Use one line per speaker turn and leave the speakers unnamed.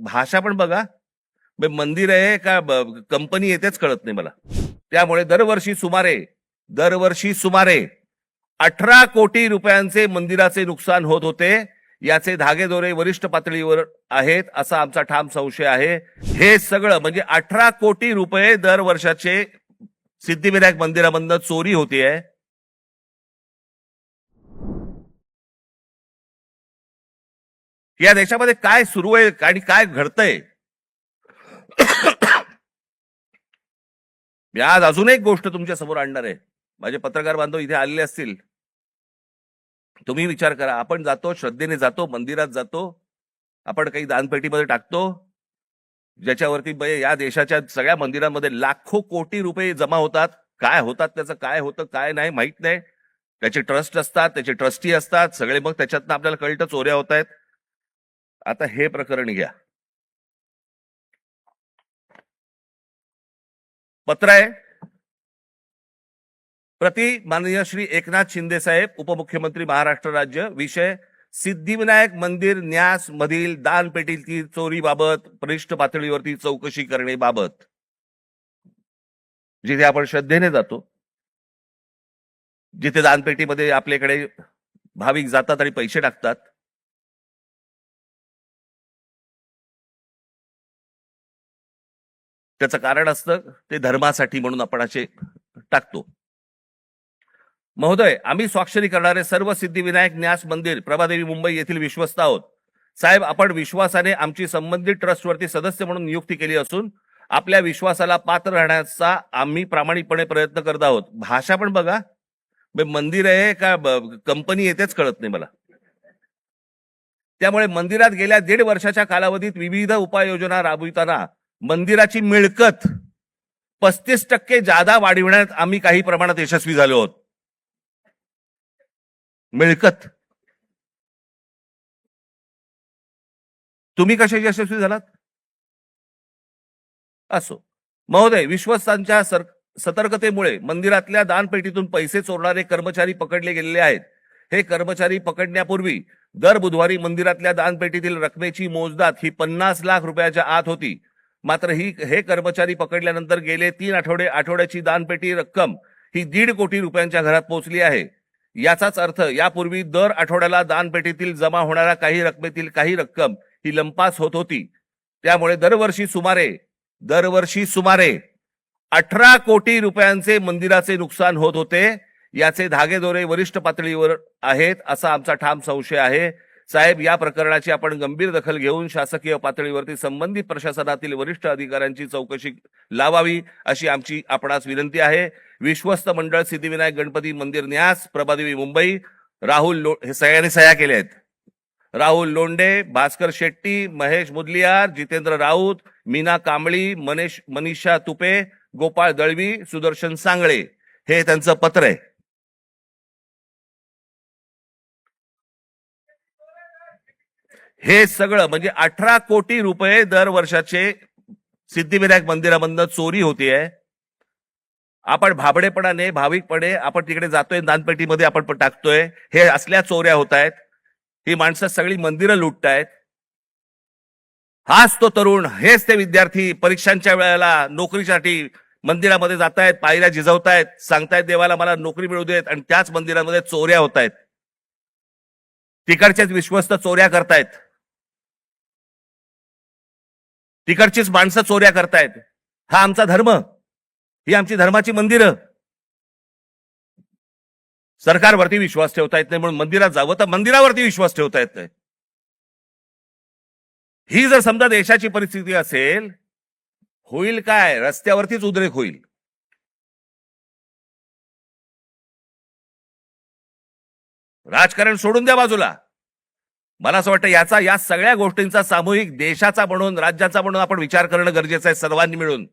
भाषा पण बघा. मंदिर आहे का कंपनी येतेच कळत नाही मला. त्यामुळे दरवर्षी सुमारे 18 कोटी रुपयांचे मंदिराचे नुकसान होत होते. याचे धागेदोरे वरिष्ठ पातळीवर आहेत असा आमचा ठाम संशय आहे. हे सगळं म्हणजे 18 कोटी रुपये दर वर्षाचे सिद्धिविनायक मंदिरामधनं चोरी होतीये. या देशामध्ये काय सुरू आहे आणि काय घडतंय. मी आज अजून एक गोष्ट तुमच्या समोर आणणार आहे. माझे पत्रकार बांधव इथे आलेले असतील. तुम्ही विचार करा, आपण जातो, श्रद्धेने जातो, मंदिरात जातो, आपण काही दानपेटीमध्ये टाकतो, ज्याच्यावरती या देशाच्या सगळ्या मंदिरांमध्ये लाखो कोटी रुपये जमा होतात. काय होतात, त्याचं काय होतं काय नाही माहित नाही. त्याचे ट्रस्ट असतात, त्याचे ट्रस्टी असतात सगळे. मग त्याच्यातनं आपल्याला कळतं चोऱ्या होत आहेत. आता हे प्रकरण घ्या. पत्र आहे प्रति माननीय श्री एकनाथ शिंदे साहेब, उपमुख्यमंत्री महाराष्ट्र राज्य. विषय सिद्धिविनायक मंदिर न्यास मधील दानपेटीतील चोरीबाबत वरिष्ठ पातळीवरती चौकशी करण्याबाबत. जिथे आपण श्रद्धेने जातो, जिथे दानपेटीमध्ये आपल्याकडे भाविक जातात आणि पैसे टाकतात, त्याचं कारण असतं ते धर्मासाठी म्हणून आपण असे टाकतो. महोदय, आम्ही स्वाक्षरी करणारे सर्व सिद्धिविनायक न्यास मंदिर प्रभादेवी मुंबई येथील विश्वस्त आहोत. साहेब, आपण विश्वासाने आमची संबंधित ट्रस्टवरती सदस्य म्हणून नियुक्ती केली असून आपल्या विश्वासाला पात्र राहण्याचा आम्ही प्रामाणिकपणे प्रयत्न करत आहोत. भाषा पण बघा. मंदिर आहे का कंपनी येतेच कळत नाही मला. त्यामुळे मंदिरात गेल्या 1.5 वर्षाच्या कालावधीत विविध उपाययोजना राबविताना मंदिराची मिळकत 35% जादा वाढविण्यात आम्ही काही प्रमाणात यशस्वी झालो आहोत. मिळकत तुम्ही कसे यशस्वी झालात असो. महोदय, विश्वस्तांच्या सतर्कतेमुळे मंदिरातल्या दानपेटीतून पैसे चोरणारे कर्मचारी पकडले गेलेले आहेत. हे कर्मचारी पकडण्यापूर्वी दर बुधवारी मंदिरातल्या दानपेटीतील रकमेची मोजदाद ही 50 लाख रुपयाच्या आत होती. मात्र हे कर्मचारी पकडल्यानंतर गेले 3 आठवड्याची दानपेटी रक्कम ही 1.5 कोटी रुपयांच्या घरात पोहोचली आहे. याचाच अर्थ यापूर्वी दर आठवड्याला दानपेटीतील जमा होणाऱ्या काही रकमेतील काही रक्कम ही लंपास होत होती. त्यामुळे दरवर्षी सुमारे 18 कोटी रुपयांचे मंदिराचे नुकसान होत होते. याचे धागेदोरे वरिष्ठ पातळीवर आहेत असा आमचा ठाम संशय आहे. साहेब, या प्रकरणाची आपण गंभीर दखल घेऊन शासकीय पातळीवरती संबंधित प्रशासनातील वरिष्ठ अधिकाऱ्यांची चौकशी लावावी अशी आमची आपणास विनंती आहे. विश्वस्त मंडळ सिद्धिविनायक गणपती मंदिर न्यास प्रभादेवी मुंबई. हे सगळ्यांनी सह्या केल्या आहेत. राहुल लोंढे, भास्कर शेट्टी, महेश मुदलियार, जितेंद्र राऊत, मीना कांबळी, मनीषा तुपे, गोपाळ दळवी, सुदर्शन सांगळे. हे त्यांचं पत्र आहे. हे सगळं म्हणजे 18 कोटी रुपये दर वर्षाचे सिद्धिविनायक मंदिरामधनं चोरी होतीये. आपण भाबडेपणाने, भाविकपणे आपण तिकडे जातोय, दानपेटीमध्ये आपण टाकतोय. हे असल्या चोऱ्या होत आहेत. ही माणसं सगळी मंदिरं लुटतायत. हाच तो तरुण, हेच ते विद्यार्थी परीक्षांच्या वेळेला नोकरीसाठी मंदिरामध्ये जातायत, पायऱ्या झिजवतायत, सांगतायत देवाला मला नोकरी मिळू देत, आणि त्याच मंदिरामध्ये चोऱ्या होत आहेत. तिकडचेच विश्वस्त चोऱ्या करतायत. तिकडचीच माणसं चोऱ्या करतायत. हा आमचा धर्म, ही आमची धर्माची मंदिरं. सरकारवरती विश्वास ठेवता येत नाही म्हणून मंदिरात जावं, तर मंदिरावरती विश्वास ठेवता येत नाही. ही जर समजा देशाची परिस्थिती असेल, होईल काय? रस्त्यावरतीच उद्रेक होईल. राजकारण सोडून द्या बाजूला. मला असं वाटतं या सगळ्या गोष्टींचा सामूहिक देशाचा म्हणून, राज्याचा म्हणून आपण विचार करणं गरजेचं आहे सर्वांनी मिळून.